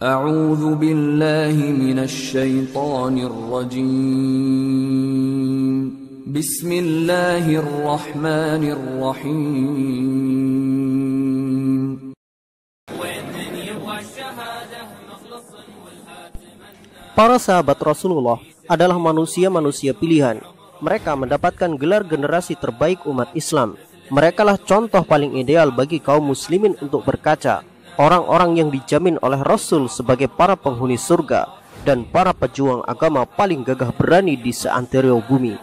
أعوذ بالله من الشيطان الرجيم بسم الله الرحمن الرحيم. Para sahabat Rasulullah adalah manusia-manusia pilihan. Mereka mendapatkan gelar generasi terbaik umat Islam. Merekalah contoh paling ideal bagi kaum muslimin untuk berkaca. Orang-orang yang dijamin oleh Rasul sebagai para penghuni surga dan para pejuang agama paling gagah berani di seantero bumi.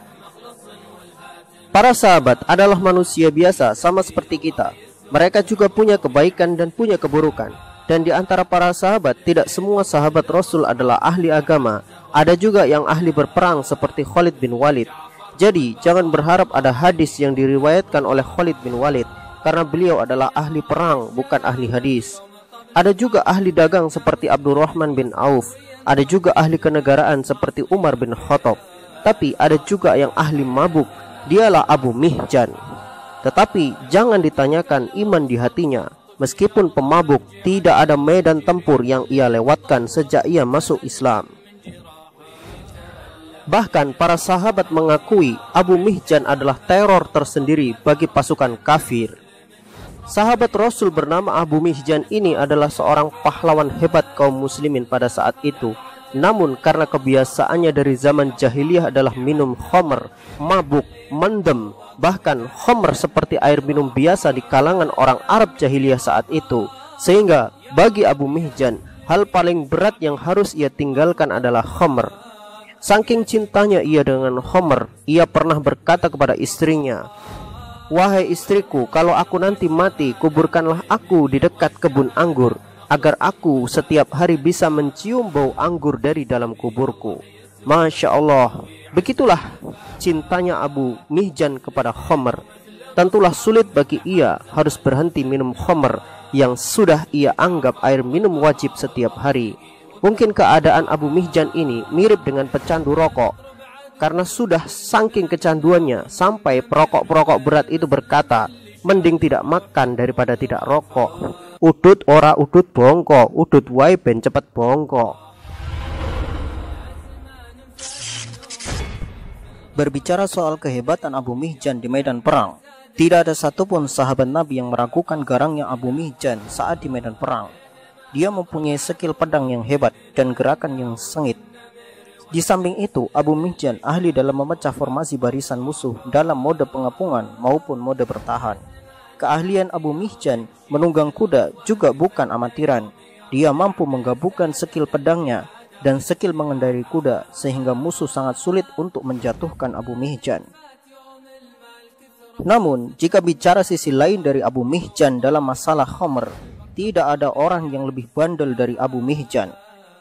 Para sahabat adalah manusia biasa sama seperti kita. Mereka juga punya kebaikan dan punya keburukan. Dan di antara para sahabat, tidak semua sahabat Rasul adalah ahli agama. Ada juga yang ahli berperang seperti Khalid bin Walid. Jadi, jangan berharap ada hadis yang diriwayatkan oleh Khalid bin Walid, karena beliau adalah ahli perang, bukan ahli hadis. Ada juga ahli dagang seperti Abdurrahman bin Auf. Ada juga ahli kenegaraan seperti Umar bin Khattab. Tapi ada juga yang ahli mabuk, dialah Abu Mihjan. Tetapi jangan ditanyakan iman di hatinya. Meskipun pemabuk, tidak ada medan tempur yang ia lewatkan sejak ia masuk Islam. Bahkan para sahabat mengakui Abu Mihjan adalah teror tersendiri bagi pasukan kafir. Sahabat Rasul bernama Abu Mihjan ini adalah seorang pahlawan hebat kaum muslimin pada saat itu. Namun karena kebiasaannya dari zaman jahiliyah adalah minum khamr, mabuk, mendem, bahkan khamr seperti air minum biasa di kalangan orang Arab jahiliyah saat itu. Sehingga bagi Abu Mihjan, hal paling berat yang harus ia tinggalkan adalah khamr. Saking cintanya ia dengan khamr, ia pernah berkata kepada istrinya, "Wahai istriku, kalau aku nanti mati, kuburkanlah aku di dekat kebun anggur, agar aku setiap hari bisa mencium bau anggur dari dalam kuburku." Masya Allah, begitulah cintanya Abu Mihjan kepada khamr. Tentulah sulit bagi ia harus berhenti minum khamr yang sudah ia anggap air minum wajib setiap hari. Mungkin keadaan Abu Mihjan ini mirip dengan pecandu rokok, karena sudah saking kecanduannya sampai perokok-perokok berat itu berkata, "Mending tidak makan daripada tidak rokok. Udut ora udut bongko, udut wae ben cepet bongko." Berbicara soal kehebatan Abu Mihjan di medan perang, tidak ada satupun sahabat Nabi yang meragukan garangnya Abu Mihjan saat di medan perang. Dia mempunyai skill pedang yang hebat dan gerakan yang sengit. Di samping itu, Abu Mihjan ahli dalam memecah formasi barisan musuh dalam mode pengepungan maupun mode bertahan. Keahlian Abu Mihjan menunggang kuda juga bukan amatiran. Dia mampu menggabungkan skill pedangnya dan skill mengendarai kuda sehingga musuh sangat sulit untuk menjatuhkan Abu Mihjan. Namun, jika bicara sisi lain dari Abu Mihjan dalam masalah khamr, tidak ada orang yang lebih bandel dari Abu Mihjan.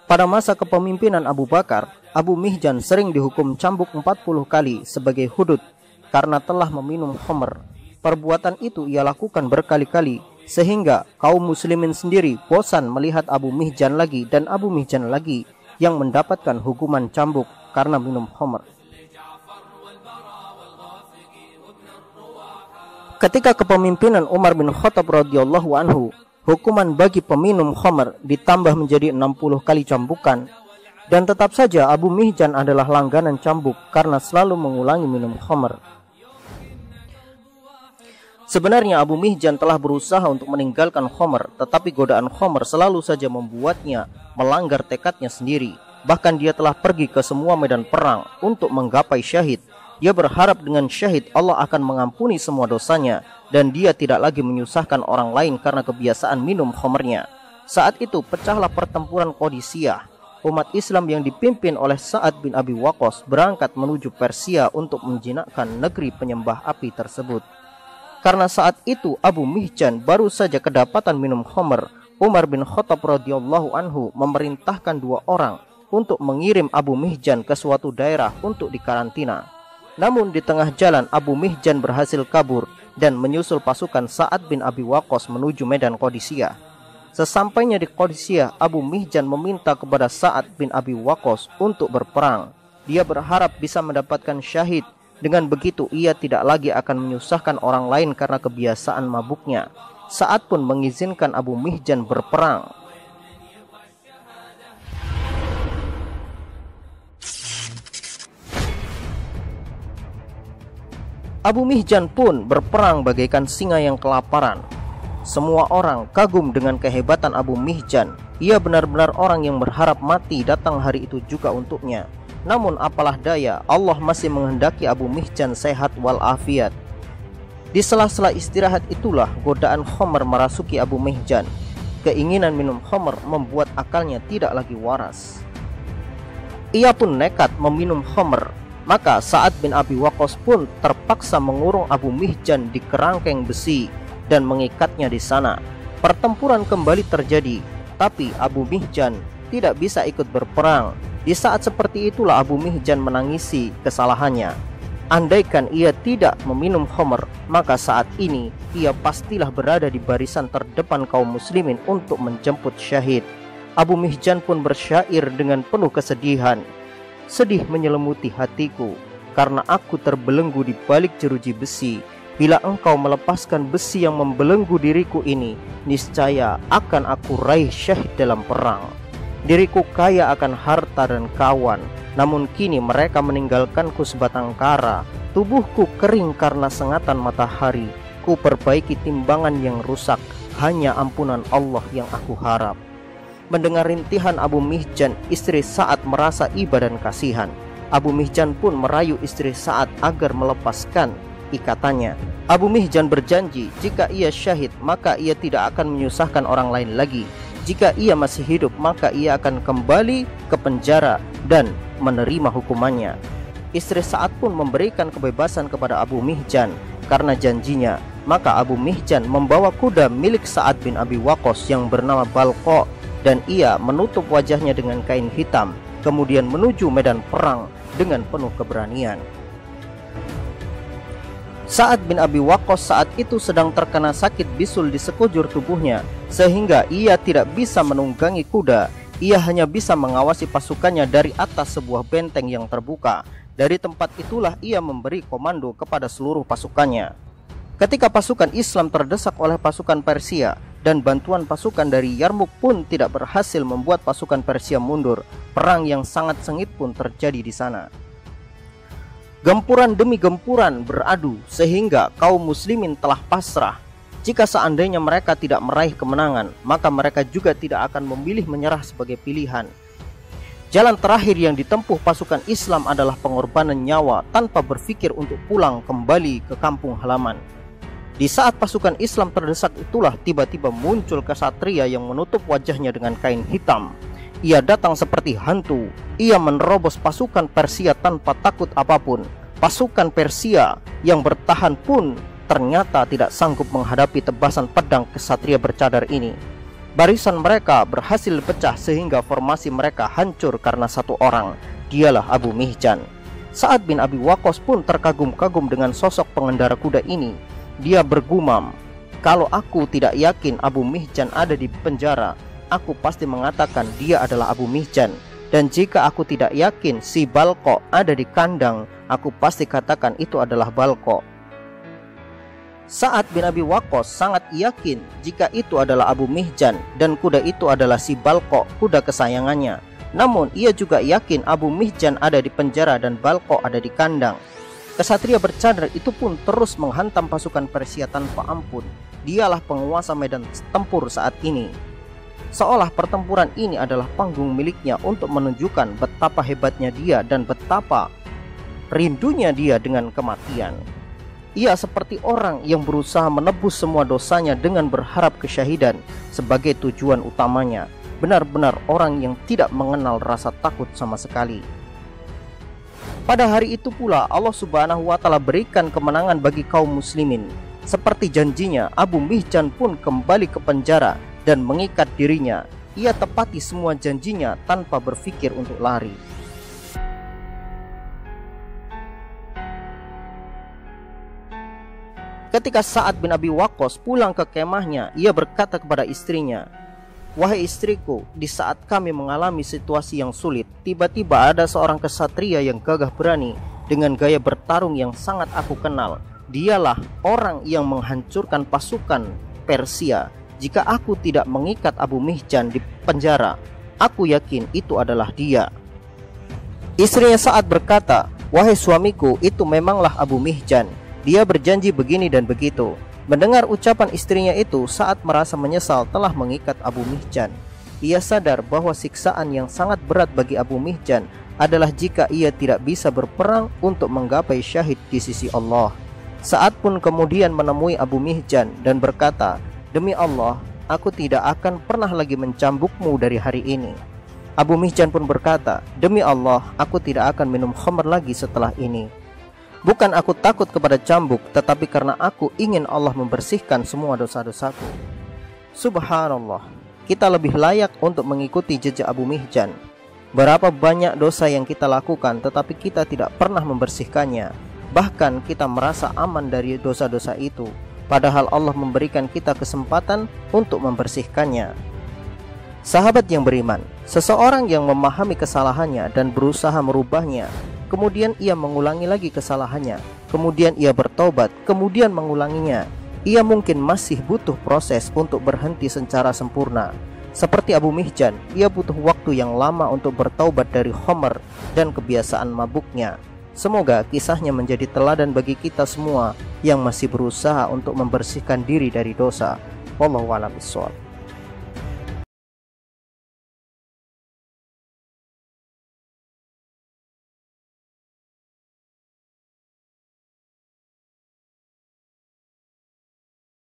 Pada masa kepemimpinan Abu Bakar, Abu Mihjan sering dihukum cambuk 40 kali sebagai hudud karena telah meminum khamr. Perbuatan itu ia lakukan berkali-kali sehingga kaum muslimin sendiri bosan melihat Abu Mihjan lagi dan Abu Mihjan lagi yang mendapatkan hukuman cambuk karena minum khamr. Ketika kepemimpinan Umar bin Khattab radhiyallahu anhu, hukuman bagi peminum khamr ditambah menjadi 60 kali cambukan. Dan tetap saja Abu Mihjan adalah langganan cambuk karena selalu mengulangi minum khamr. Sebenarnya Abu Mihjan telah berusaha untuk meninggalkan khamr, tetapi godaan khamr selalu saja membuatnya melanggar tekadnya sendiri. Bahkan dia telah pergi ke semua medan perang untuk menggapai syahid. Dia berharap dengan syahid Allah akan mengampuni semua dosanya dan dia tidak lagi menyusahkan orang lain karena kebiasaan minum khamrnya. Saat itu pecahlah pertempuran Qadisiyah. Umat Islam yang dipimpin oleh Sa'ad bin Abi Waqqas berangkat menuju Persia untuk menjinakkan negeri penyembah api tersebut. Karena saat itu Abu Mihjan baru saja kedapatan minum khamr, Umar bin Khattab radhiyallahu anhu memerintahkan 2 orang untuk mengirim Abu Mihjan ke suatu daerah untuk dikarantina. Namun di tengah jalan Abu Mihjan berhasil kabur dan menyusul pasukan Sa'ad bin Abi Waqqas menuju medan Qadisiyah. Sesampainya di Qadisiyah, Abu Mihjan meminta kepada Sa'ad bin Abi Waqqas untuk berperang. Dia berharap bisa mendapatkan syahid. Dengan begitu ia tidak lagi akan menyusahkan orang lain karena kebiasaan mabuknya. Sa'ad pun mengizinkan Abu Mihjan berperang. Abu Mihjan pun berperang bagaikan singa yang kelaparan. Semua orang kagum dengan kehebatan Abu Mihjan. Ia benar-benar orang yang berharap mati datang hari itu juga untuknya. Namun apalah daya, Allah masih menghendaki Abu Mihjan sehat walafiat. Di sela-sela istirahat itulah godaan khamr merasuki Abu Mihjan. Keinginan minum khamr membuat akalnya tidak lagi waras. Ia pun nekat meminum khamr. Maka Sa'ad bin Abi Waqqas pun terpaksa mengurung Abu Mihjan di kerangkeng besi dan mengikatnya di sana. Pertempuran kembali terjadi, tapi Abu Mihjan tidak bisa ikut berperang. Di saat seperti itulah Abu Mihjan menangisi kesalahannya. Andaikan ia tidak meminum khamr, maka saat ini ia pastilah berada di barisan terdepan kaum muslimin untuk menjemput syahid. Abu Mihjan pun bersyair dengan penuh kesedihan. Sedih menyelimuti hatiku, karena aku terbelenggu di balik jeruji besi. Bila engkau melepaskan besi yang membelenggu diriku ini, niscaya akan aku raih syahid dalam perang. Diriku kaya akan harta dan kawan, namun kini mereka meninggalkanku sebatang kara. Tubuhku kering karena sengatan matahari. Ku perbaiki timbangan yang rusak, hanya ampunan Allah yang aku harap. Mendengar rintihan Abu Mihjan, istri Sa'ad merasa iba dan kasihan. Abu Mihjan pun merayu istri Sa'ad agar melepaskan ikatannya. Abu Mihjan berjanji jika ia syahid maka ia tidak akan menyusahkan orang lain lagi. Jika ia masih hidup maka ia akan kembali ke penjara dan menerima hukumannya. Istri Sa'ad pun memberikan kebebasan kepada Abu Mihjan karena janjinya. Maka Abu Mihjan membawa kuda milik Sa'ad bin Abi Waqqas yang bernama Balqa, dan ia menutup wajahnya dengan kain hitam, kemudian menuju medan perang dengan penuh keberanian. Sa'ad bin Abi Waqqas saat itu sedang terkena sakit bisul di sekujur tubuhnya, sehingga ia tidak bisa menunggangi kuda. Ia hanya bisa mengawasi pasukannya dari atas sebuah benteng yang terbuka. Dari tempat itulah ia memberi komando kepada seluruh pasukannya. Ketika pasukan Islam terdesak oleh pasukan Persia, dan bantuan pasukan dari Yarmuk pun tidak berhasil membuat pasukan Persia mundur, perang yang sangat sengit pun terjadi di sana. Gempuran demi gempuran beradu sehingga kaum muslimin telah pasrah. Jika seandainya mereka tidak meraih kemenangan, maka mereka juga tidak akan memilih menyerah sebagai pilihan. Jalan terakhir yang ditempuh pasukan Islam adalah pengorbanan nyawa tanpa berpikir untuk pulang kembali ke kampung halaman. Di saat pasukan Islam terdesak itulah tiba-tiba muncul kesatria yang menutup wajahnya dengan kain hitam. Ia datang seperti hantu. Ia menerobos pasukan Persia tanpa takut apapun. Pasukan Persia yang bertahan pun ternyata tidak sanggup menghadapi tebasan pedang kesatria bercadar ini. Barisan mereka berhasil pecah sehingga formasi mereka hancur karena satu orang. Dialah Abu Mihjan. Sa'ad bin Abi Waqqas pun terkagum-kagum dengan sosok pengendara kuda ini. Dia bergumam, kalau aku tidak yakin Abu Mihjan ada di penjara, aku pasti mengatakan dia adalah Abu Mihjan. Dan jika aku tidak yakin si Balqa ada di kandang, aku pasti katakan itu adalah Balqa. Sa'ad bin Abi Waqqas sangat yakin jika itu adalah Abu Mihjan dan kuda itu adalah si Balqa, kuda kesayangannya. Namun ia juga yakin Abu Mihjan ada di penjara dan Balqa ada di kandang. Kesatria bercadar itu pun terus menghantam pasukan Persia tanpa ampun. Dialah penguasa medan tempur saat ini. Seolah pertempuran ini adalah panggung miliknya untuk menunjukkan betapa hebatnya dia dan betapa rindunya dia dengan kematian. Ia seperti orang yang berusaha menebus semua dosanya dengan berharap kesyahidan sebagai tujuan utamanya. Benar-benar orang yang tidak mengenal rasa takut sama sekali. Pada hari itu pula Allah Subhanahu wa Ta'ala berikan kemenangan bagi kaum muslimin. Seperti janjinya, Abu Mihjan pun kembali ke penjara dan mengikat dirinya. Ia tepati semua janjinya tanpa berpikir untuk lari. Ketika Sa'ad bin Abi Waqqas pulang ke kemahnya, ia berkata kepada istrinya, "Wahai istriku, di saat kami mengalami situasi yang sulit, tiba-tiba ada seorang kesatria yang gagah berani dengan gaya bertarung yang sangat aku kenal. Dialah orang yang menghancurkan pasukan Persia. Jika aku tidak mengikat Abu Mihjan di penjara, aku yakin itu adalah dia." Istrinya Sa'ad berkata, "Wahai suamiku, itu memanglah Abu Mihjan. Dia berjanji begini dan begitu. Mendengar ucapan istrinya itu, Sa'ad merasa menyesal telah mengikat Abu Mihjan. Ia sadar bahwa siksaan yang sangat berat bagi Abu Mihjan adalah jika ia tidak bisa berperang untuk menggapai syahid di sisi Allah. Sa'ad pun kemudian menemui Abu Mihjan dan berkata, "Demi Allah, aku tidak akan pernah lagi mencambukmu dari hari ini." Abu Mihjan pun berkata, "Demi Allah, aku tidak akan minum khamr lagi setelah ini. Bukan aku takut kepada cambuk, tetapi karena aku ingin Allah membersihkan semua dosa-dosaku." Subhanallah, kita lebih layak untuk mengikuti jejak Abu Mihjan. Berapa banyak dosa yang kita lakukan tetapi kita tidak pernah membersihkannya. Bahkan kita merasa aman dari dosa-dosa itu, padahal Allah memberikan kita kesempatan untuk membersihkannya. Sahabat yang beriman, seseorang yang memahami kesalahannya dan berusaha merubahnya, kemudian ia mengulangi lagi kesalahannya, kemudian ia bertobat, kemudian mengulanginya, ia mungkin masih butuh proses untuk berhenti secara sempurna. Seperti Abu Mihjan, ia butuh waktu yang lama untuk bertaubat dari khamr dan kebiasaan mabuknya. Semoga kisahnya menjadi teladan bagi kita semua yang masih berusaha untuk membersihkan diri dari dosa. Wallahu a'lam bishawab.